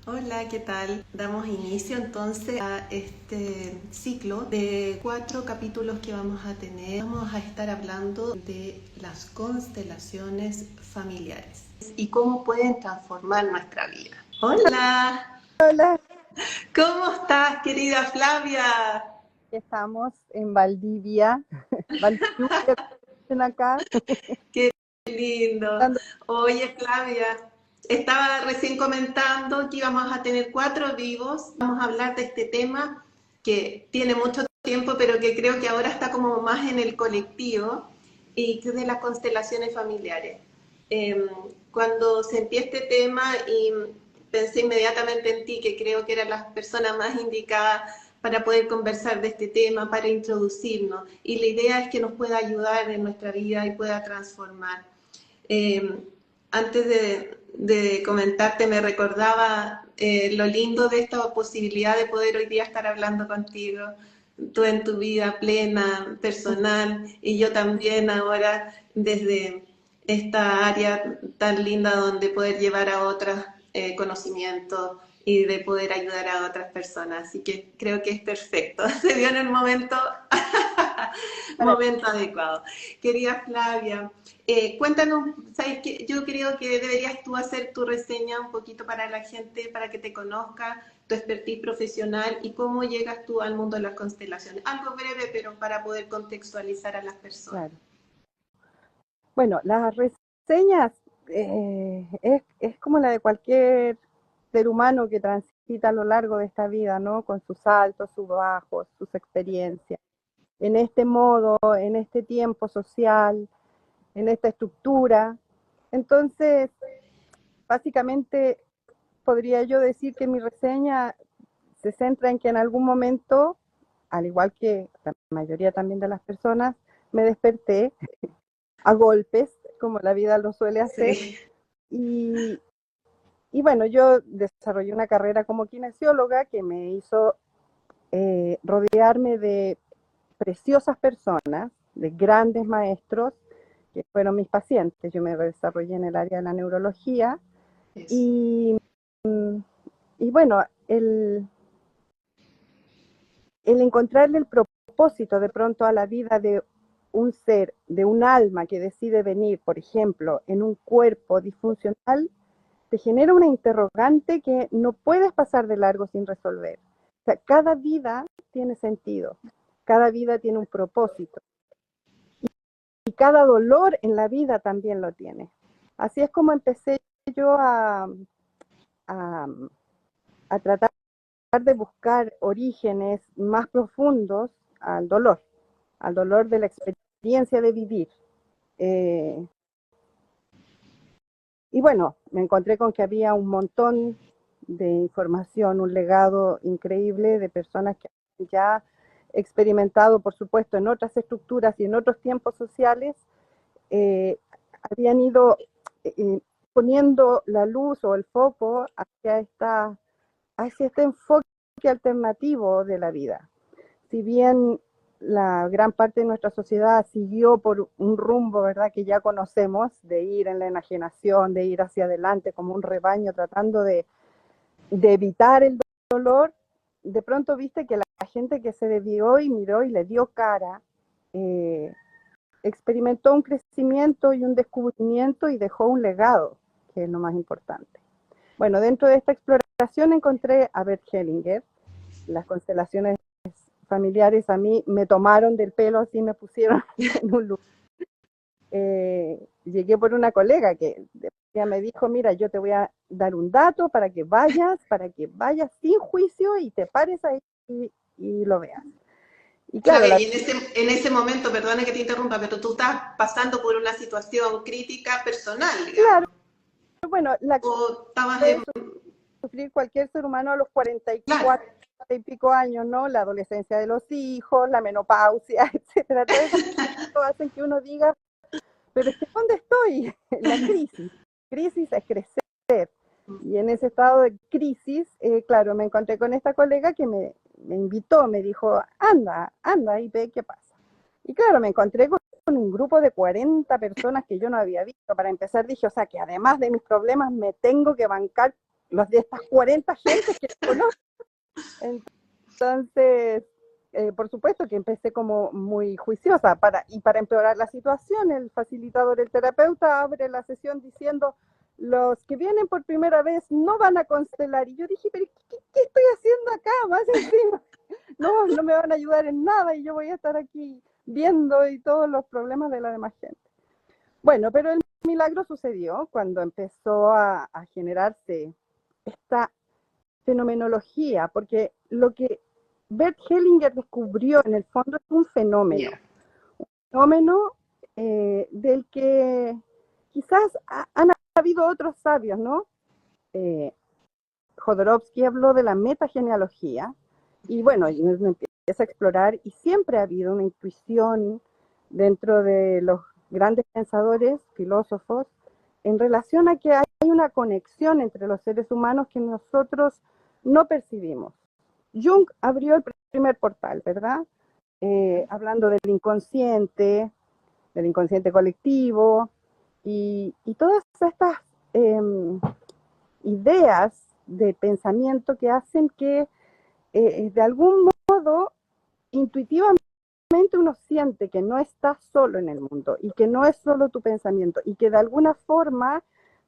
Hola, ¿qué tal? Damos inicio entonces a este ciclo de 4 capítulos que vamos a tener. Vamos a estar hablando de las constelaciones familiares y cómo pueden transformar nuestra vida. Hola, Hola, ¿cómo estás, querida Flavia? estamos en Valdivia, Valdivia dicen acá, Qué lindo. dando- Oye, Flavia, estaba recién comentando que íbamos a tener 4 vivos. Vamos a hablar de este tema que tiene mucho tiempo, pero que creo que ahora está como más en el colectivo y que es de las constelaciones familiares. Eh, Cuando sentí este tema y pensé inmediatamente en ti, que creo que eras la persona más indicada para poder conversar de este tema, para introducirnos. Y la idea es que nos pueda ayudar en nuestra vida y pueda transformar. Eh, Antes de comentarte, me recordaba lo lindo de esta posibilidad de poder hoy día estar hablando contigo, tú en tu vida plena, personal, y yo también ahora desde esta área tan linda donde poder llevar a otros conocimientos y de poder ayudar a otras personas. Así que creo que es perfecto. Se dio en el momento, para momento adecuado. Querida Flavia, cuéntanos, ¿sabes qué? Yo creo que deberías tú hacer tu reseña un poquito para la gente, para que te conozca, tu expertise profesional y cómo llegas tú al mundo de las constelaciones. Algo breve, pero para poder contextualizar a las personas. claro. Bueno, las reseñas es como la de cualquier ser humano que transita a lo largo de esta vida, ¿no? Con sus altos, sus bajos, sus experiencias. En este modo, en este tiempo social, en esta estructura. Entonces, básicamente podría yo decir que mi reseña se centra en que en algún momento, al igual que la mayoría también de las personas, me desperté a golpes, como la vida lo suele hacer, Sí, y, y bueno, yo desarrollé una carrera como kinesióloga que me hizo rodearme de preciosas personas, de grandes maestros, que fueron mis pacientes. Yo me desarrollé en el área de la neurología eso. y, y bueno, el encontrarle el propósito de pronto a la vida de un ser, de un alma que decide venir, por ejemplo, en un cuerpo disfuncional, te genera una interrogante que no puedes pasar de largo sin resolver. O sea, cada vida tiene sentido, cada vida tiene un propósito y cada dolor en la vida también lo tiene. Así es como empecé yo a, a tratar de buscar orígenes más profundos al dolor de la experiencia de vivir. Eh, y bueno, me encontré con que había un montón de información, un legado increíble de personas que ya experimentado, por supuesto, en otras estructuras y en otros tiempos sociales, eh, habían ido eh, poniendo la luz o el foco hacia este enfoque alternativo de la vida. Si bien la gran parte de nuestra sociedad siguió por un rumbo, ¿verdad?, que ya conocemos, de ir en la enajenación, de ir hacia adelante como un rebaño tratando de evitar el dolor, de pronto viste que la gente que se desvió y miró y le dio cara, eh, experimentó un crecimiento y un descubrimiento y dejó un legado, que es lo más importante. Bueno, dentro de esta exploración encontré a Bert Hellinger, las constelaciones familiares a mí me tomaron del pelo, así me pusieron en un lugar. Llegué por una colega que ella me dijo, mira, yo te voy a dar un dato para que vayas sin juicio y te pares ahí y lo veas. Y claro, Flavia, y en ese momento, perdona que te interrumpa, pero tú estás pasando por una situación crítica personal, claro, digamos. bueno, la O estabas en... puede sufrir cualquier ser humano a los Claro, 44 y pico años, ¿no? La adolescencia de los hijos, la menopausia, etcétera. Todas esas cosas hacen que uno diga, pero es que ¿dónde estoy? La crisis. Crisis es crecer. Y en ese estado de crisis, claro, me encontré con esta colega que me invitó, me dijo, anda y ve qué pasa. Y claro, me encontré con un grupo de 40 personas que yo no había visto. Para empezar dije, o sea, que además de mis problemas me tengo que bancar los de estas 40 gentes que conozco. Entonces, por supuesto que empecé como muy juiciosa y para empeorar la situación, el facilitador, el terapeuta abre la sesión diciendo, los que vienen por primera vez no van a constelar. Y yo dije, pero ¿qué estoy haciendo acá? Más encima, no me van a ayudar en nada y yo voy a estar aquí viendo y todos los problemas de la demás gente. Bueno, pero el milagro sucedió cuando empezó a generarse esta fenomenología, porque lo que Bert Hellinger descubrió en el fondo es un fenómeno, del que quizás han habido otros sabios, ¿no? Jodorowsky habló de la metagenealogía, y bueno, y uno empieza a explorar, y siempre ha habido una intuición dentro de los grandes pensadores, filósofos, en relación a que hay una conexión entre los seres humanos que nosotros no percibimos. Jung abrió el primer portal, ¿verdad? Hablando del inconsciente colectivo, y todas estas ideas de pensamiento que hacen que de algún modo intuitivamente uno siente que no está solo en el mundo y que no es solo tu pensamiento y que de alguna forma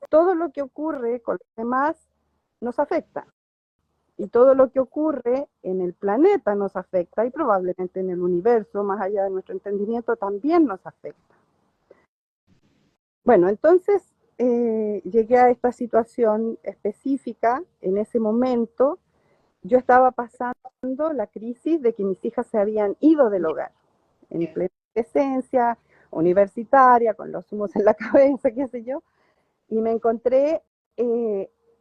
todo lo que ocurre con los demás nos afecta. Y todo lo que ocurre en el planeta nos afecta y probablemente en el universo, más allá de nuestro entendimiento, también nos afecta. Bueno, entonces llegué a esta situación específica en ese momento. Yo estaba pasando la crisis de que mis hijas se habían ido del hogar, en plena adolescencia, universitaria, con los humos en la cabeza, qué sé yo, y me encontré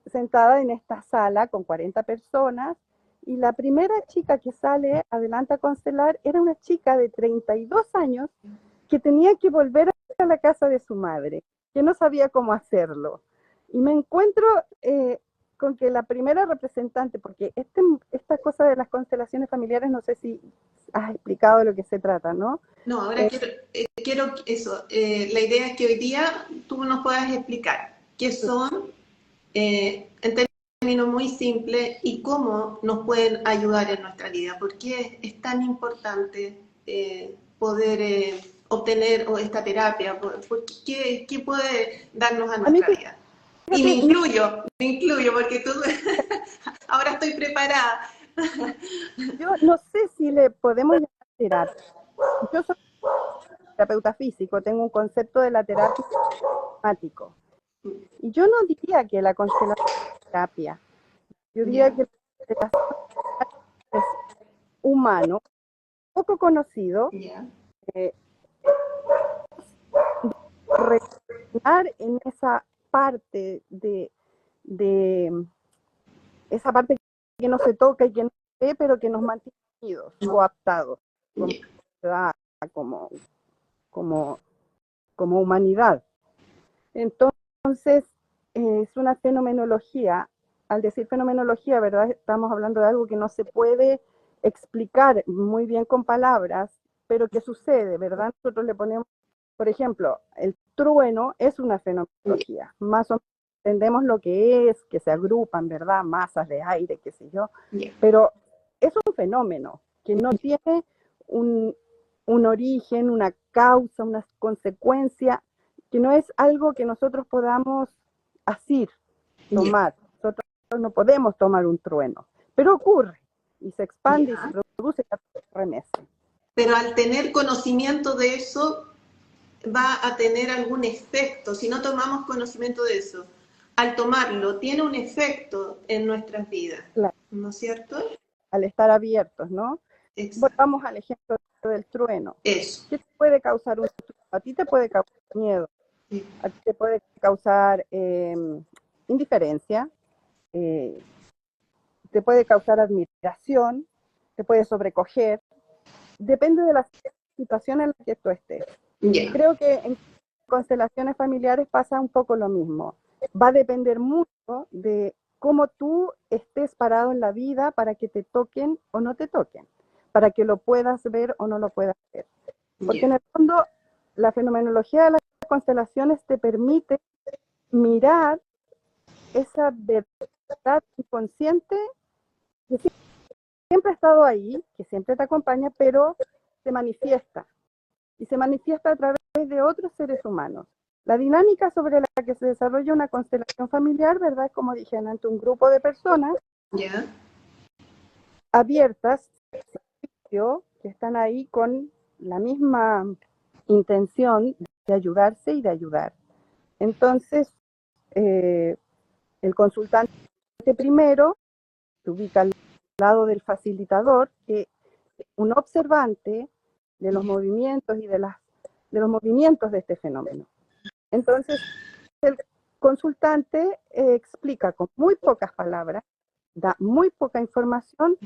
sentada en esta sala con 40 personas, y la primera chica que sale adelante a constelar era una chica de 32 años que tenía que volver a la casa de su madre, que no sabía cómo hacerlo. Y me encuentro con que la primera representante, porque esta cosa de las constelaciones familiares, no sé si has explicado de lo que se trata, ¿no? No, ahora quiero eso. La idea es que hoy día tú nos puedas explicar qué son, en términos muy simples, y cómo nos pueden ayudar en nuestra vida. ¿Por qué es tan importante poder obtener esta terapia? ¿Qué puede darnos a nuestra vida? Y me incluyo porque tú ahora estoy preparada. Yo no sé si le podemos llamar terapia. Yo soy terapeuta físico, tengo un concepto de la terapia somático. Y yo no diría que la constelación es terapia. Yo diría que la constelación es humano, poco conocido, retornar en esa parte esa parte que no se toca y que no se ve, pero que nos mantiene unidos, coaptados, como humanidad. Entonces, es una fenomenología. Al decir fenomenología, ¿verdad? Estamos hablando de algo que no se puede explicar muy bien con palabras, pero que sucede, ¿verdad? Nosotros le ponemos, por ejemplo, el trueno es una fenomenología. Más o menos entendemos lo que es, que se agrupan, ¿verdad? Masas de aire, qué sé yo. Pero es un fenómeno que no tiene un origen, una causa, una consecuencia, que no es algo que nosotros podamos asir, tomar. Nosotros no podemos tomar un trueno, pero ocurre y se expande y se produce y se remece. Pero al tener conocimiento de eso, va a tener algún efecto. Si no tomamos conocimiento de eso, al tomarlo, tiene un efecto en nuestras vidas, claro. ¿No es cierto? Al estar abiertos, ¿no? Volvamos al ejemplo del trueno. Eso. ¿Qué te puede causar un trueno? A ti te puede causar miedo, a ti te puede causar indiferencia, te puede causar admiración, te puede sobrecoger, depende de la situación en la que tú estés. Creo que en constelaciones familiares pasa un poco lo mismo. Va a depender mucho de cómo tú estés parado en la vida para que te toquen o no te toquen, para que lo puedas ver o no lo puedas ver. Porque en el fondo, la fenomenología de las constelaciones te permite mirar esa verdad verdad inconsciente que siempre ha estado ahí, que siempre te acompaña, pero se manifiesta. Y se manifiesta a través de otros seres humanos. La dinámica sobre la que se desarrolla una constelación familiar, ¿verdad? Es como dije, ante un grupo de personas abiertas, que están ahí con la misma intención de ayudarse y de ayudar. Entonces, el consultante primero se ubica al lado del facilitador, que es un observante de los movimientos y de los movimientos de este fenómeno. Entonces, el consultante explica con muy pocas palabras, da muy poca información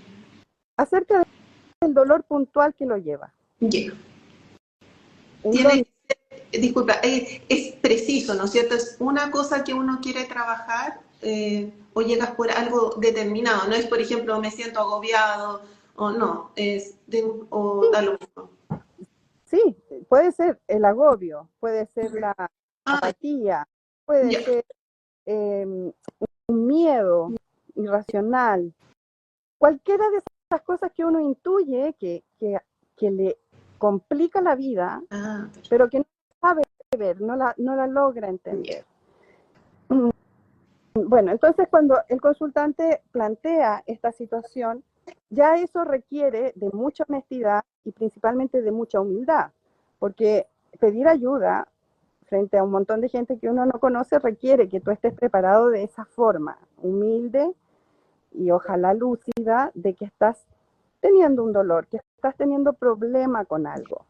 acerca del dolor puntual que lo lleva. Disculpa, es preciso, ¿no es cierto? Es una cosa que uno quiere trabajar o llegas por algo determinado. No es, por ejemplo, me siento agobiado o no, o da lo mismo. Sí, puede ser el agobio, puede ser la apatía, puede ser un miedo irracional. Cualquiera de esas cosas que uno intuye que le complica la vida, pero que no sabe ver, no la logra entender. Bueno, entonces cuando el consultante plantea esta situación, ya eso requiere de mucha honestidad y principalmente de mucha humildad, porque pedir ayuda frente a un montón de gente que uno no conoce requiere que tú estés preparado de esa forma, humilde y ojalá lúcida, de que estás teniendo un dolor, que estás teniendo problema con algo.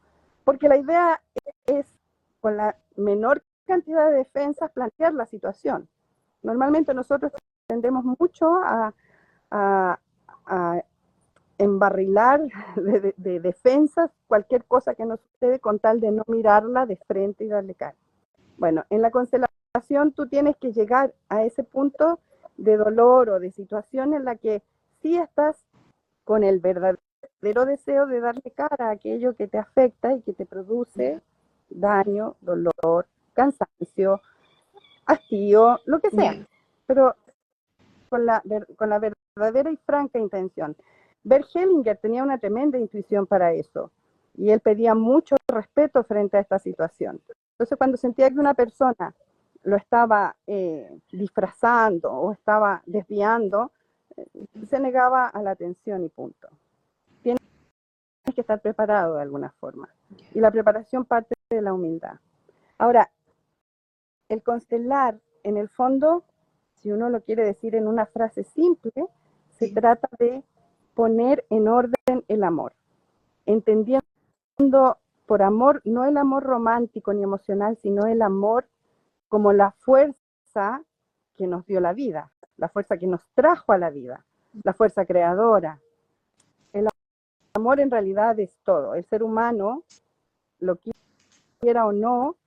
Porque la idea es, con la menor cantidad de defensas, plantear la situación. Normalmente nosotros tendemos mucho a embarrilar de defensas cualquier cosa que nos sucede con tal de no mirarla de frente y darle cara. Bueno, en la constelación tú tienes que llegar a ese punto de dolor o de situación en la que sí estás con el verdadero deseo de darle cara a aquello que te afecta y que te produce daño, dolor, cansancio, hastío, lo que sea, pero con la verdadera y franca intención. Bert Hellinger tenía una tremenda intuición para eso y él pedía mucho respeto frente a esta situación. Entonces, cuando sentía que una persona lo estaba disfrazando o estaba desviando, se negaba a la atención y punto. Tienes que estar preparado de alguna forma. Y la preparación parte de la humildad. Ahora, el constelar, en el fondo, si uno lo quiere decir en una frase simple, se trata de poner en orden el amor, entendiendo por amor no el amor romántico ni emocional, sino el amor como la fuerza que nos dio la vida, la fuerza que nos trajo a la vida, la fuerza creadora. El amor en realidad es todo. El ser humano, lo quiera o no,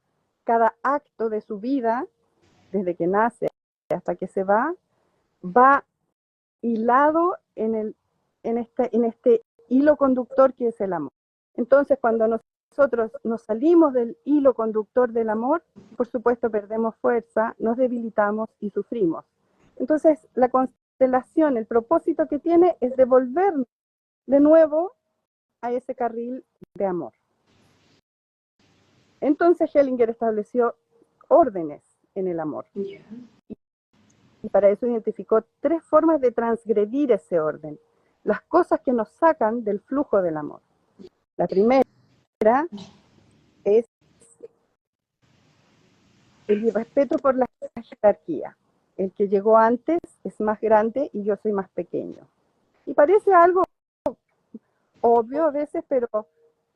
cada acto de su vida, desde que nace hasta que se va hilado en este hilo conductor que es el amor. Entonces, cuando nosotros nos salimos del hilo conductor del amor, por supuesto perdemos fuerza, nos debilitamos y sufrimos. Entonces, la constelación, el propósito que tiene es devolvernos de nuevo a ese carril de amor. Entonces, Hellinger estableció órdenes en el amor. Y para eso identificó 3 formas de transgredir ese orden. Las cosas que nos sacan del flujo del amor. La primera es el irrespeto por la jerarquía. El que llegó antes es más grande y yo soy más pequeño. Y parece algo obvio a veces, pero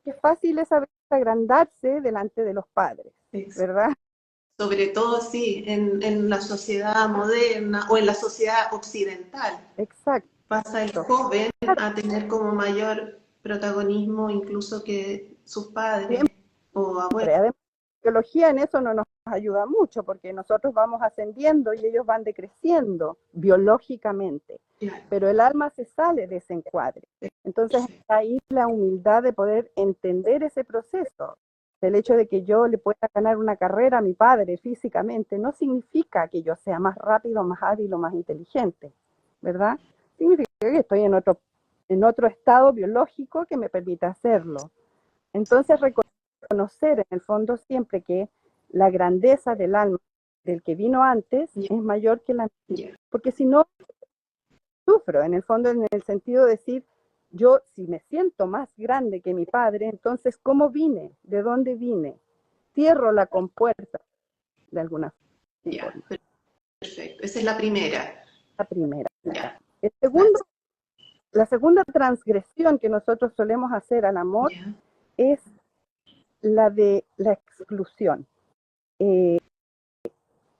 qué fácil es a veces agrandarse delante de los padres, ¿verdad? Sobre todo, sí, en la sociedad moderna o en la sociedad occidental. Exacto. Pasa el joven a tener como mayor protagonismo incluso que sus padres o abuelos. Además, la biología en eso no nos ayuda mucho porque nosotros vamos ascendiendo y ellos van decreciendo biológicamente. Claro. Pero el alma se sale de ese encuadre. Entonces, ahí la humildad de poder entender ese proceso. El hecho de que yo le pueda ganar una carrera a mi padre físicamente no significa que yo sea más rápido, más hábil o más inteligente, ¿verdad? Significa que estoy en otro estado biológico que me permite hacerlo. Entonces, reconocer en el fondo siempre que la grandeza del alma del que vino antes es mayor que la mía. Porque si no, sufro, en el fondo, en el sentido de decir, yo si me siento más grande que mi padre, entonces, ¿cómo vine? ¿De dónde vine? Cierro la compuerta de alguna forma. Perfecto. Esa es la primera. La primera. El segundo, la segunda transgresión que nosotros solemos hacer al amor es la de la exclusión.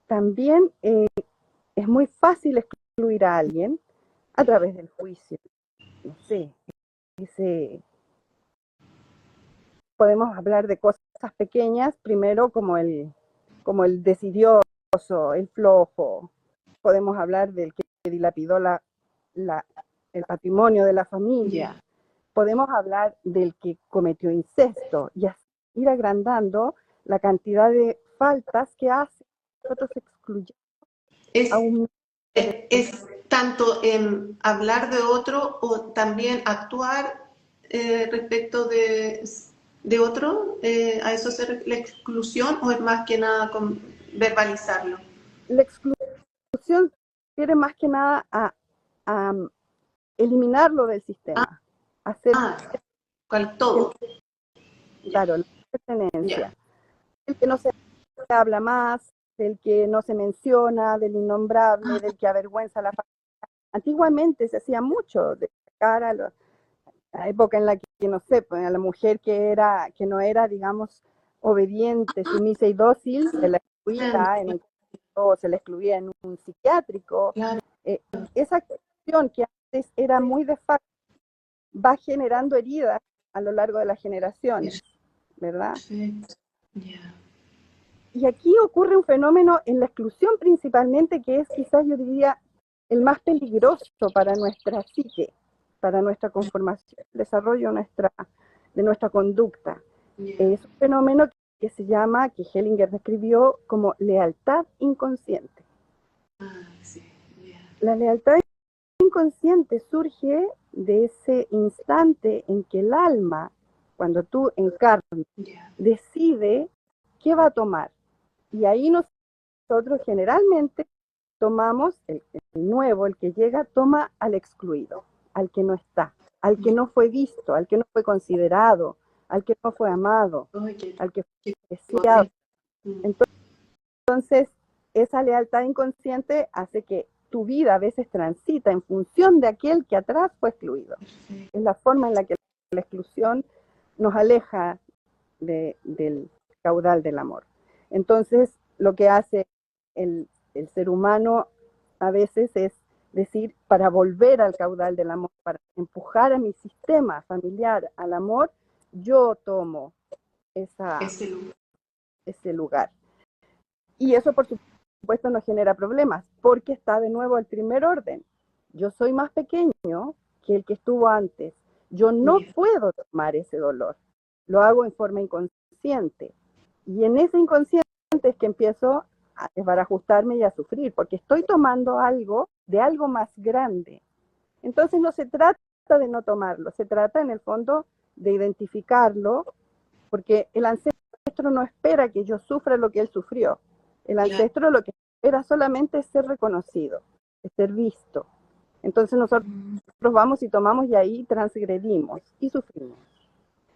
También es muy fácil excluir a alguien a través del juicio. No sé, podemos hablar de cosas pequeñas, primero como el desidioso, el flojo. Podemos hablar del que dilapidó el patrimonio de la familia. Podemos hablar del que cometió incesto y así ir agrandando la cantidad de faltas que hace. Nosotros excluyemos a un... Es tanto en hablar de otro o también actuar respecto de otro, ¿a eso se refiere la exclusión o es más que nada con verbalizarlo? La exclusión refiere más que nada a eliminarlo del sistema. Hacer todo. Claro, la pertenencia. El que no se habla más, del que no se menciona, del innombrable, del que avergüenza a la familia. Antiguamente se hacía mucho de cara a la época en la que, no sé, pues, a la mujer que no era, digamos, obediente, sumisa y dócil, se la excluía en un o se la excluía en un psiquiátrico. Esa cuestión que antes era muy de facto va generando heridas a lo largo de las generaciones, ¿verdad? Y aquí ocurre un fenómeno en la exclusión principalmente que es quizás yo diría el más peligroso para nuestra psique, para nuestra conformación, el desarrollo de nuestra conducta. Es un fenómeno que se llama, que Hellinger describió como lealtad inconsciente. La lealtad inconsciente surge de ese instante en que el alma, cuando tú encarnas, decide qué va a tomar. Y ahí nosotros generalmente tomamos el nuevo, el que llega, toma al excluido, al que no está, al que no fue visto, al que no fue considerado, al que no fue amado, al que fue deseado. Entonces, esa lealtad inconsciente hace que tu vida a veces transita en función de aquel que atrás fue excluido. Es la forma en la que la exclusión nos aleja del caudal del amor. Entonces, lo que hace el ser humano a veces es decir, para volver al caudal del amor, para empujar a mi sistema familiar al amor, yo tomo ese lugar. Y eso, por supuesto, nos genera problemas, porque está de nuevo el primer orden. Yo soy más pequeño que el que estuvo antes. Yo no puedo tomar ese dolor. Lo hago en forma inconsciente. Y en ese inconsciente es que empiezo a desbarajustarme y a sufrir, porque estoy tomando algo de algo más grande. Entonces no se trata de no tomarlo, se trata en el fondo de identificarlo, porque el ancestro no espera que yo sufra lo que él sufrió. El ancestro lo que espera solamente es ser reconocido, es ser visto. Entonces nosotros vamos y tomamos y ahí transgredimos y sufrimos.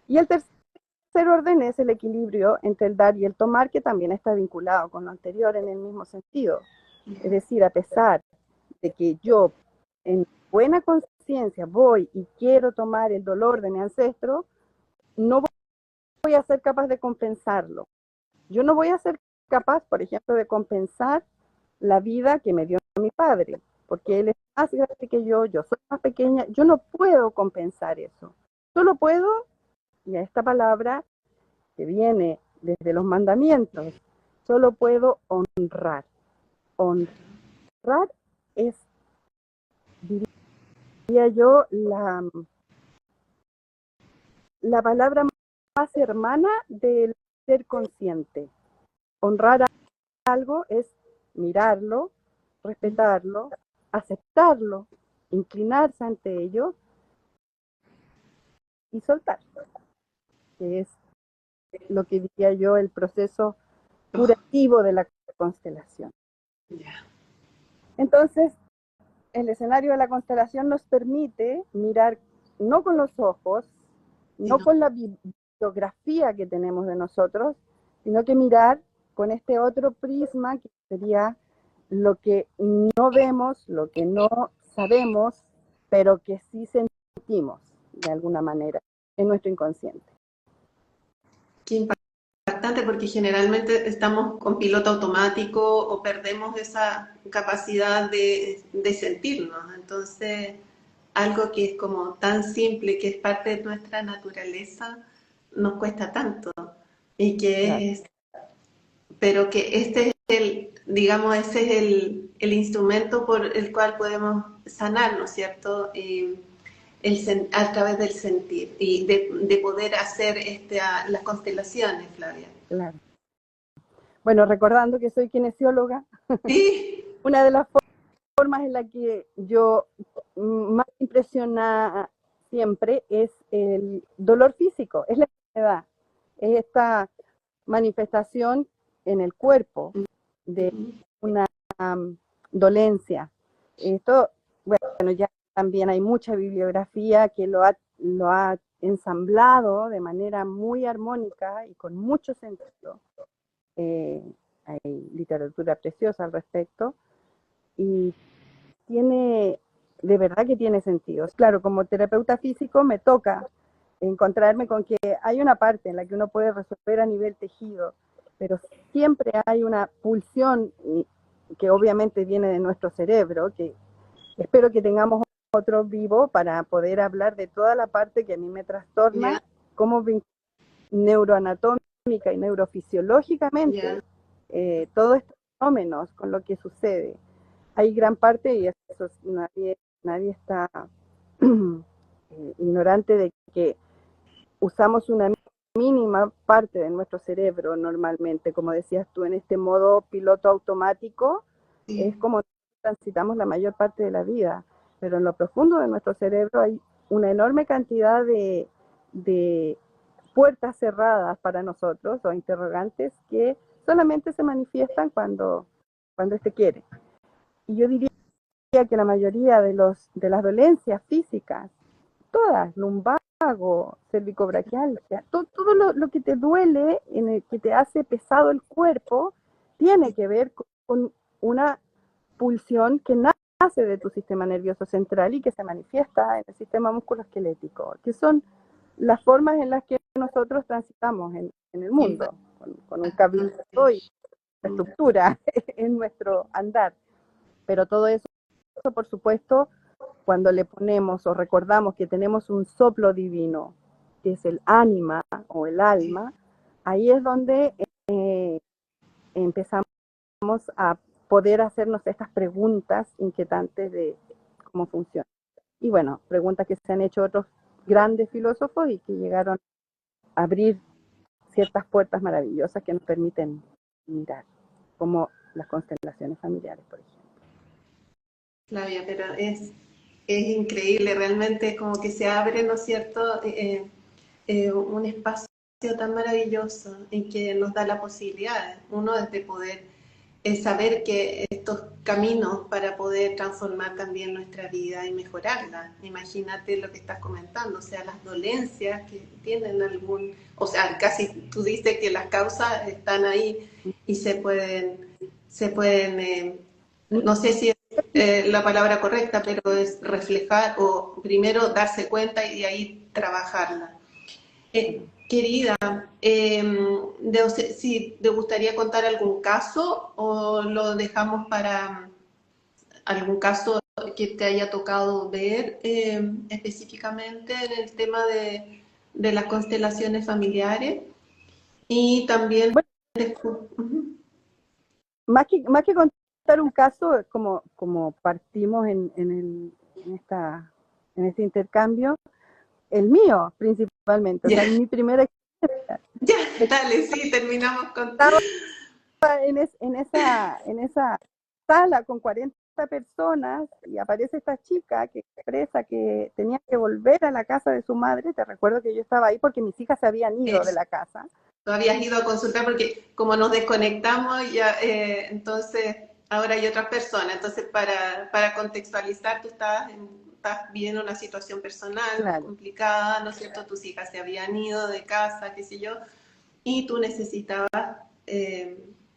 Y el tercer orden es el equilibrio entre el dar y el tomar, que también está vinculado con lo anterior en el mismo sentido. Es decir, a pesar de que yo en buena conciencia voy y quiero tomar el dolor de mi ancestro, no voy a ser capaz de compensarlo. Yo no voy a ser capaz, por ejemplo, de compensar la vida que me dio mi padre, porque él es más grande que yo soy más pequeña, yo no puedo compensar eso. Solo puedo, y a esta palabra que viene desde los mandamientos, solo puedo honrar. Honrar es, diría yo, la palabra más hermana del ser consciente. Honrar algo es mirarlo, respetarlo, aceptarlo, inclinarse ante ello y soltar, que es lo que diría yo el proceso curativo de la constelación. Entonces, el escenario de la constelación nos permite mirar no con los ojos, no con la biografía que tenemos de nosotros, sino que mirar con este otro prisma que sería lo que no vemos, lo que no sabemos, pero que sí sentimos de alguna manera en nuestro inconsciente. Qué impactante, porque generalmente estamos con piloto automático o perdemos esa capacidad de sentirnos. Entonces, algo que es como tan simple, que es parte de nuestra naturaleza, nos cuesta tanto. Y que Claro. pero que este es digamos, ese es el instrumento por el cual podemos sanar, ¿no es cierto? A través del sentir y de poder hacer las constelaciones, Flavia. Claro. Bueno, recordando que soy kinesióloga, ¿Sí? una de las formas en la que yo más impresiona siempre es el dolor físico, es la enfermedad, es esta manifestación en el cuerpo de una dolencia. Esto, bueno, ya también hay mucha bibliografía que lo ha ensamblado de manera muy armónica y con mucho sentido. Hay literatura preciosa al respecto y de verdad que tiene sentido. Claro, como terapeuta físico me toca encontrarme con que hay una parte en la que uno puede resolver a nivel tejido, pero siempre hay una pulsión que obviamente viene de nuestro cerebro, que espero que tengamos otro vivo para poder hablar de toda la parte que a mí me trastorna, cómo neuroanatómica y neurofisiológicamente todos estos fenómenos con lo que sucede. Hay gran parte, y eso nadie está ignorante de que usamos una mínima parte de nuestro cerebro normalmente, como decías tú, en este modo piloto automático, es como transitamos la mayor parte de la vida, pero en lo profundo de nuestro cerebro hay una enorme cantidad de puertas cerradas para nosotros o interrogantes que solamente se manifiestan cuando este quiere. Y yo diría que la mayoría de las dolencias físicas, todas, lumbago, cervicobraquialgia, todo lo que te duele, que te hace pesado el cuerpo, tiene que ver con una pulsión que nace de tu sistema nervioso central y que se manifiesta en el sistema musculoesquelético, que son las formas en las que nosotros transitamos en el mundo, con un cabildo y estructura en nuestro andar. Pero todo eso, por supuesto, cuando le ponemos o recordamos que tenemos un soplo divino, que es el ánima o el alma, ahí es donde empezamos a poder hacernos estas preguntas inquietantes de cómo funciona. Y bueno, preguntas que se han hecho otros grandes filósofos y que llegaron a abrir ciertas puertas maravillosas que nos permiten mirar, como las constelaciones familiares, por ejemplo. Flavia, pero es increíble, realmente como que se abre, ¿no es cierto?, un espacio tan maravilloso en que nos da la posibilidad, uno es de poder saber que estos caminos para poder transformar también nuestra vida y mejorarla. Imagínate lo que estás comentando, o sea, las dolencias que tienen o sea, casi tú dices que las causas están ahí y se pueden no sé si es la palabra correcta, pero es reflejar o primero darse cuenta y de ahí trabajarla. Querida, si te gustaría contar algún caso o lo dejamos para algún caso que te haya tocado ver específicamente en el tema de las constelaciones familiares y también... Bueno, más que contar un caso, como partimos en este intercambio, el mío principalmente, o sea, mi primera experiencia. Dale, sí, terminamos con... Estaba en esa sala con 40 personas y aparece esta chica que expresa que tenía que volver a la casa de su madre. Te recuerdo que yo estaba ahí porque mis hijas se habían ido de Eso. la casa. Tú habías ido a consultar porque como nos desconectamos, ya, entonces ahora hay otras personas. Entonces, para contextualizar, tú estás viviendo una situación personal Claro. complicada, ¿no es cierto? Tus hijas se habían ido de casa, qué sé yo, y tú necesitabas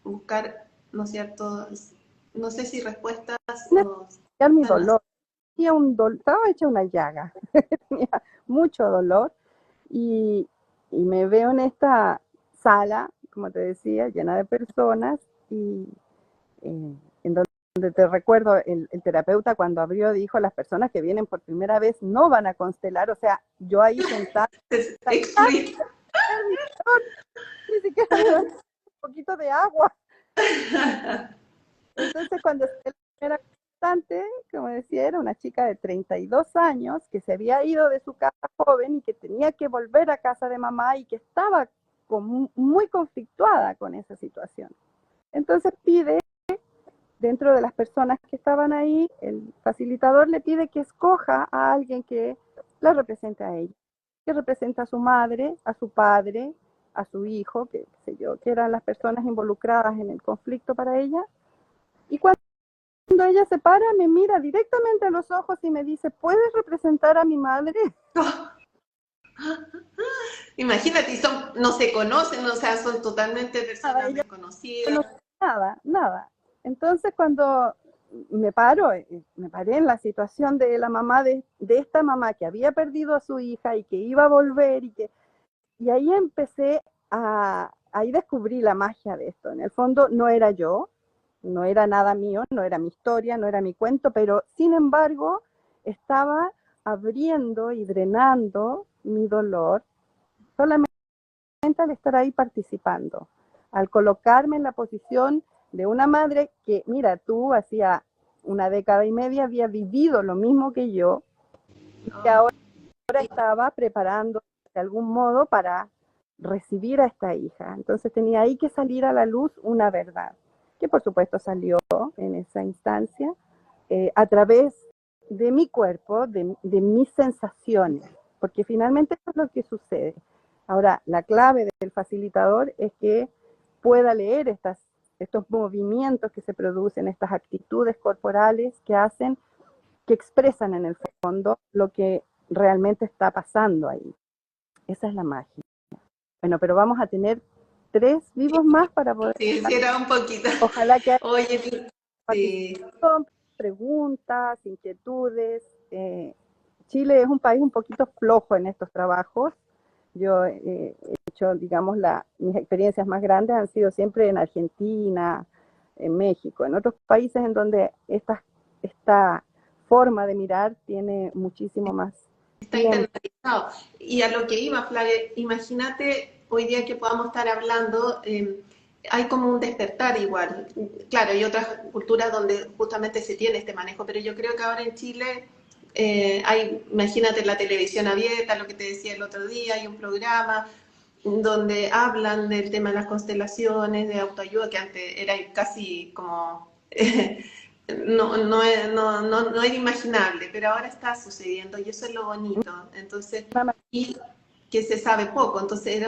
buscar, ¿no es cierto? No sé si respuestas o Mi sanas. dolor. Estaba hecha una llaga. Tenía mucho dolor y, y me veo en esta sala, como te decía, llena de personas y en donde te recuerdo, el terapeuta cuando abrió dijo, las personas que vienen por primera vez no van a constelar, o sea, yo ahí sentada, Excluir. ni siquiera me dan un poquito de agua. Entonces cuando la primera constante, como decía, era una chica de 32 años que se había ido de su casa joven y que tenía que volver a casa de mamá y que estaba muy conflictuada con esa situación. Entonces pide, dentro de las personas que estaban ahí, el facilitador le pide que escoja a alguien que la represente a ella, que representa a su madre, a su padre, a su hijo, que sé yo, que eran las personas involucradas en el conflicto para ella. Y cuando ella se para, me mira directamente a los ojos y me dice, ¿puedes representar a mi madre? Imagínate, no se conocen, o sea, son totalmente Nada, personas ella desconocidas. no, nada, nada. Entonces cuando me paro, me paré en la situación de la mamá de esta mamá que había perdido a su hija y que iba a volver y ahí empecé ahí descubrí la magia de esto. En el fondo no era yo, no era nada mío, no era mi historia, no era mi cuento, pero sin embargo estaba abriendo y drenando mi dolor solamente al estar ahí participando, al colocarme en la posición de una madre que, mira, tú hacía una década y media había vivido lo mismo que yo y que Oh, ahora estaba preparando de algún modo para recibir a esta hija. Entonces tenía ahí que salir a la luz una verdad, que por supuesto salió en esa instancia a través de mi cuerpo, de mis sensaciones, porque finalmente eso es lo que sucede. Ahora, la clave del facilitador es que pueda leer estos movimientos que se producen, estas actitudes corporales que hacen, que expresan en el fondo lo que realmente está pasando ahí. Esa es la magia. Bueno, pero vamos a tener 3 vivos más para poder, sí, sí, era un poquito. ojalá que haya Oye, sí, participación, preguntas, inquietudes. Chile es un país un poquito flojo en estos trabajos. Yo he hecho, digamos, mis experiencias más grandes han sido siempre en Argentina, en México, en otros países en donde esta forma de mirar tiene muchísimo más está tiempo. internalizado. Y a lo que iba, Flavia, imagínate hoy día que podamos estar hablando, hay como un despertar igual. Claro, hay otras culturas donde justamente se tiene este manejo, pero yo creo que ahora en Chile imagínate la televisión abierta, lo que te decía el otro día, hay un programa donde hablan del tema de las constelaciones, de autoayuda, que antes era casi como no era imaginable, pero ahora está sucediendo y eso es lo bonito. Entonces, y que se sabe poco, entonces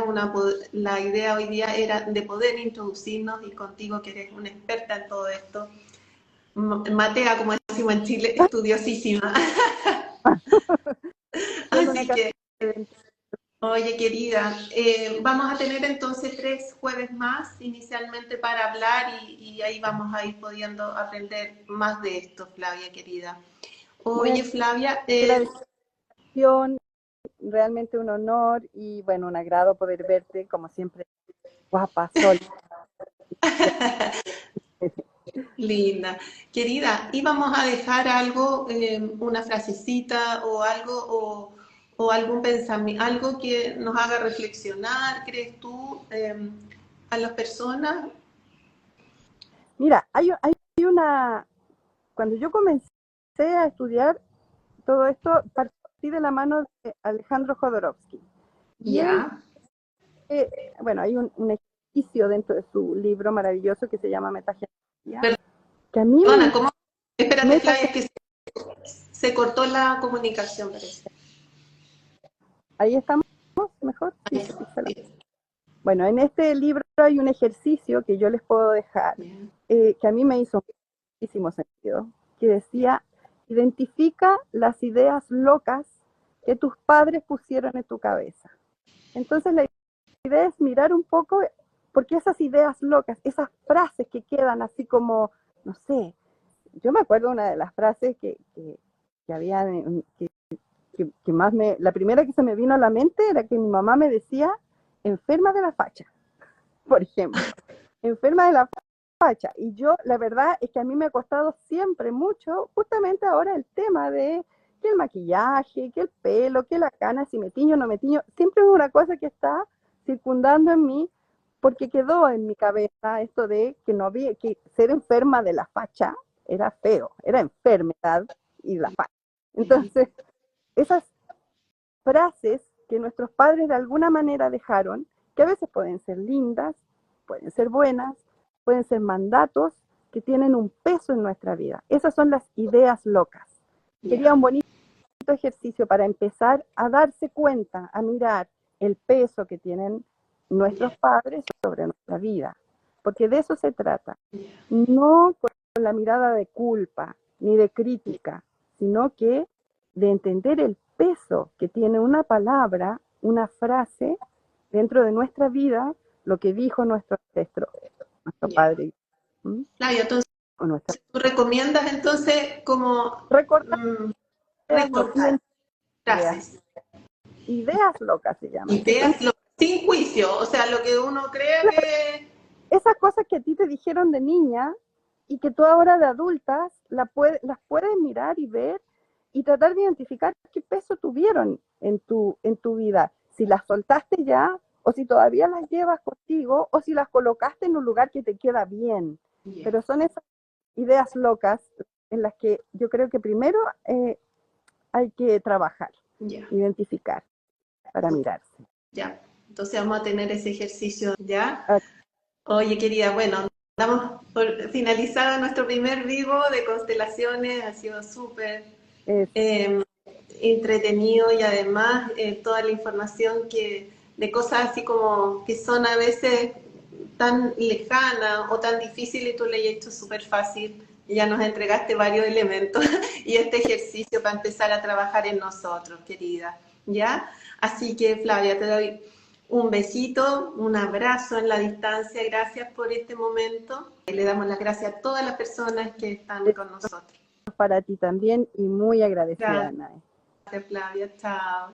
la idea hoy día era de poder introducirnos y contigo que eres una experta en todo esto, Matea, como decimos en Chile, estudiosísima. Tengo una Así que, oye querida, vamos a tener entonces 3 jueves más inicialmente para hablar y ahí vamos a ir pudiendo aprender más de esto, Flavia querida. muy Oye Flavia, agradecida, realmente un honor y bueno, un agrado poder verte como siempre, guapa, sol. linda, querida, íbamos a dejar algo, una frasecita o algo o algún pensamiento, algo que nos haga reflexionar, ¿crees tú, a las personas? Mira, hay una, cuando yo comencé a estudiar todo esto, partí de la mano de Alejandro Jodorowsky. Y él Ya, bueno, hay un ejercicio dentro de su libro maravilloso que se llama Metagenesia, que a mí Perdona, ¿cómo? Espérate, Flavia, metagen- es que se cortó la comunicación, parece. ahí estamos mejor. Sí, Ahí, sí, sí. bueno, en este libro hay un ejercicio que yo les puedo dejar, Bien. que a mí me hizo muchísimo sentido, que decía, identifica las ideas locas que tus padres pusieron en tu cabeza. Entonces la idea es mirar un poco, porque esas ideas locas, esas frases que quedan así como, no sé, yo me acuerdo una de las frases que había, que más la primera que se me vino a la mente era que mi mamá me decía, enferma de la facha, por ejemplo, enferma de la facha. Y yo, la verdad es que a mí me ha costado siempre mucho, justamente ahora el tema de que el maquillaje, que el pelo, que la cana, si me tiño o no me tiño, siempre es una cosa que está circundando en mí, porque quedó en mi cabeza esto de que no había, que ser enferma de la facha era feo, era enfermedad y la facha. Entonces, esas frases que nuestros padres de alguna manera dejaron, que a veces pueden ser lindas, pueden ser buenas, pueden ser mandatos que tienen un peso en nuestra vida. Esas son las ideas locas. Sería un bonito ejercicio para empezar a darse cuenta, a mirar el peso que tienen nuestros padres sobre nuestra vida. Porque de eso se trata. No con la mirada de culpa ni de crítica, sino que de entender el peso que tiene una palabra, una frase dentro de nuestra vida, lo que dijo nuestro ancestro, nuestro padre. ¿Mm? Flavia, entonces, O nuestra... ¿tú recomiendas entonces como Recordar ideas recortar locas, frases, ideas locas se llaman, que son ideas sin juicio? O sea, lo que uno crea que... esas cosas que a ti te dijeron de niña y que tú ahora de adultas las puedes mirar y ver y tratar de identificar qué peso tuvieron en tu vida. Si las soltaste ya, o si todavía las llevas contigo, o si las colocaste en un lugar que te queda bien. Yeah, Pero son esas ideas locas en las que yo creo que primero hay que trabajar, yeah, identificar para mirarse. ya. Entonces vamos a tener ese ejercicio, ¿ya? Ah, Oye, querida, bueno, damos por finalizado nuestro primer vivo de constelaciones, ha sido súper es, eh, entretenido y además toda la información de cosas así como que son a veces tan lejanas o tan difíciles y tú le has hecho súper fácil. Y ya nos entregaste varios elementos y este ejercicio para empezar a trabajar en nosotros, querida. ¿Ya? Así que, Flavia, te doy un besito, un abrazo en la distancia. Gracias por este momento. Y le damos las gracias a todas las personas que están es con nosotros. para ti también y muy agradecida, Gracias, Anae. Flavia. Chao.